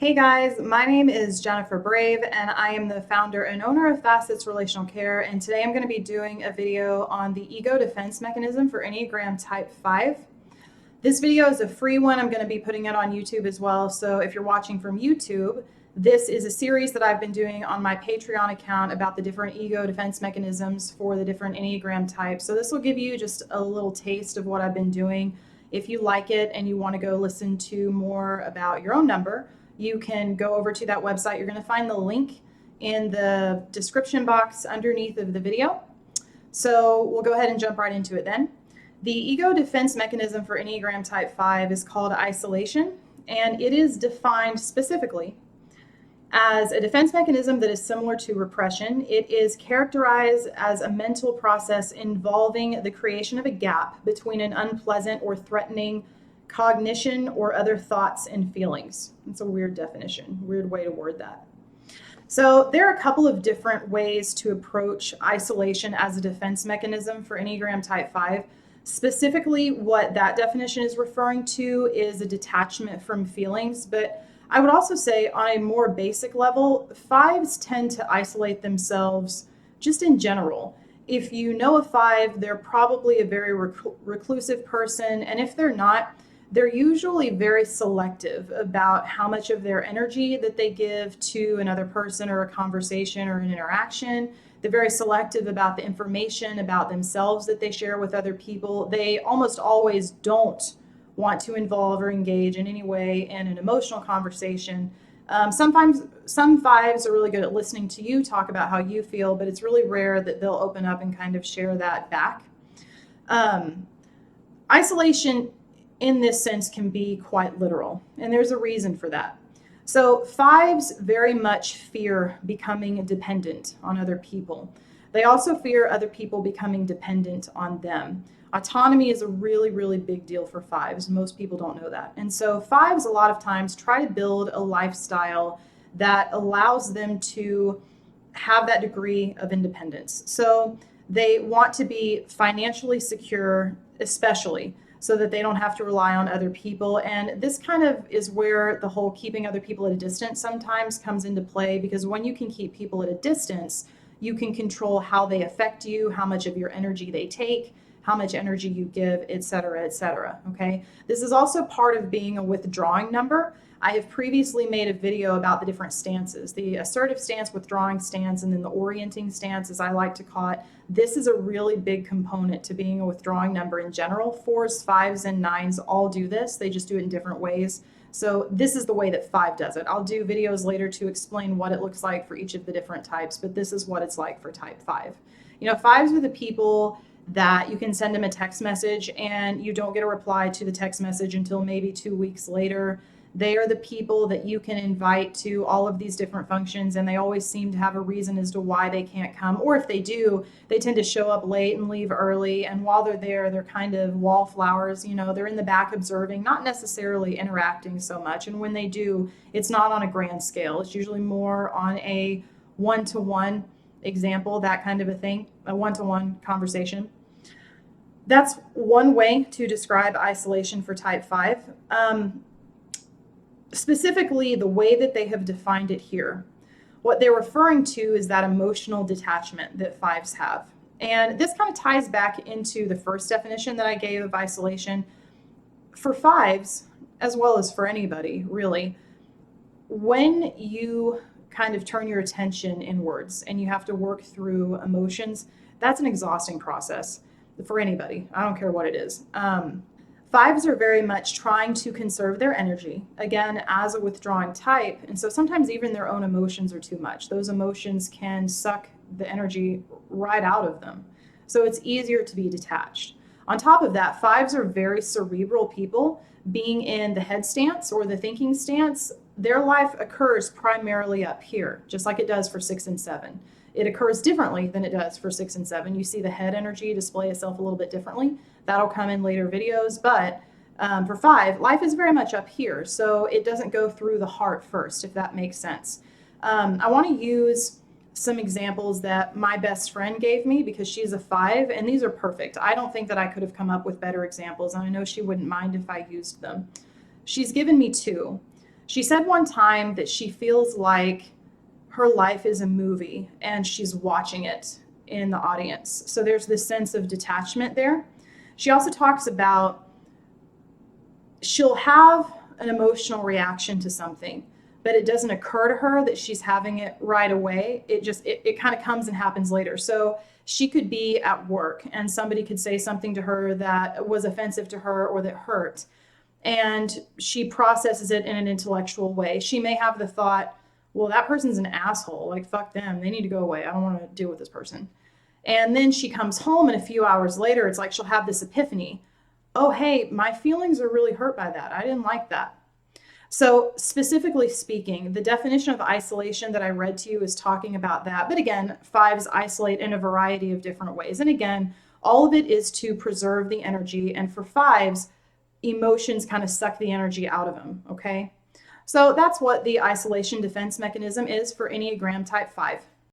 Hey guys, my name is Jennifer Brave and I am the founder and owner of Facets Relational Care, and today I'm going to be doing a video on the ego defense mechanism for Enneagram Type 5. This video is a free one. I'm going to be putting it on YouTube as well, so if you're watching from YouTube, this is a series that I've been doing on my Patreon account about the different ego defense mechanisms for the different Enneagram types. So this will give you just a little taste of what I've been doing. If you like it and you want to go listen to more about your own number, you can go over to that website. You're going to find the link in the description box underneath of the video. So we'll go ahead and jump right into it then. The ego defense mechanism for Enneagram Type 5 is called isolation, and it is defined specifically as a defense mechanism that is similar to repression. It is characterized as a mental process involving the creation of a gap between an unpleasant or threatening cognition or other thoughts and feelings. It's a weird definition, weird way to word that. So there are a couple of different ways to approach isolation as a defense mechanism for Enneagram Type 5. Specifically, what that definition is referring to is a detachment from feelings, but I would also say on a more basic level, fives tend to isolate themselves just in general. If you know a five, they're probably a very reclusive person, and if they're not, they're usually very selective about how much of their energy that they give to another person or a conversation or an interaction. They're very selective about the information about themselves that they share with other people. They almost always don't want to involve or engage in any way in an emotional conversation. Sometimes some fives are really good at listening to you talk about how you feel, but it's really rare that they'll open up and kind of share that back. Isolation in this sense can be quite literal, and there's a reason for that. So fives very much fear becoming dependent on other people. They also fear other people becoming dependent on them. Autonomy is a really, really big deal for fives. Most people don't know that. And so fives a lot of times try to build a lifestyle that allows them to have that degree of independence. So they want to be financially secure, especially, so that they don't have to rely on other people. And this kind of is where the whole keeping other people at a distance sometimes comes into play, because when you can keep people at a distance, you can control how they affect you, how much of your energy they take, how much energy you give, etc., etc. Okay. This is also part of being a withdrawing number. I have previously made a video about the different stances, the assertive stance, withdrawing stance, and then the orienting stance, as I like to call it. This is a really big component to being a withdrawing number in general. Fours, fives, and nines all do this. They just do it in different ways. So this is the way that five does it. I'll do videos later to explain what it looks like for each of the different types, but this is what it's like for type 5. You know, fives are the people that you can send them a text message and you don't get a reply to the text message until maybe 2 weeks later. They are the people that you can invite to all of these different functions, and they always seem to have a reason as to why they can't come. Or if they do, they tend to show up late and leave early. And while they're there, they're kind of wallflowers. You know, they're in the back observing, not necessarily interacting so much. And when they do, it's not on a grand scale. It's usually more on a one-to-one example, that kind of a thing, a one-to-one conversation. That's one way to describe isolation for type 5. Specifically, the way that they have defined it here, what they're referring to is that emotional detachment that fives have. And this kind of ties back into the first definition that I gave of isolation. For fives, as well as for anybody, really, when you kind of turn your attention inwards and you have to work through emotions, that's an exhausting process for anybody. I don't care what it is. Fives are very much trying to conserve their energy, again, as a withdrawing type. And so sometimes even their own emotions are too much. Those emotions can suck the energy right out of them. So it's easier to be detached. On top of that, fives are very cerebral people. Being in the head stance or the thinking stance, their life occurs primarily up here, just like it does for 6 and 7. It occurs differently than it does for 6 and 7. You see the head energy display itself a little bit differently. That'll come in later videos, but for 5, life is very much up here, so it doesn't go through the heart first, if that makes sense. I want to use some examples that my best friend gave me because she's a 5, and these are perfect. I don't think that I could have come up with better examples, and I know she wouldn't mind if I used them. She's given me 2. She said one time that she feels like her life is a movie and she's watching it in the audience. So there's this sense of detachment there. She also talks about she'll have an emotional reaction to something, but it doesn't occur to her that she's having it right away. It kind of comes and happens later. So she could be at work and somebody could say something to her that was offensive to her or that hurt, and she processes it in an intellectual way. She may have the thought, well, that person's an asshole, like fuck them, they need to go away, I don't want to deal with this person. And then she comes home, and a few hours later it's like she'll have this epiphany: oh hey, my feelings are really hurt by that, I didn't like that. So, specifically speaking, the definition of isolation that I read to you is talking about that. But again, fives isolate in a variety of different ways. And again, all of it is to preserve the energy. And for fives, emotions kind of suck the energy out of them. Okay. So, that's what the isolation defense mechanism is for Enneagram type 5.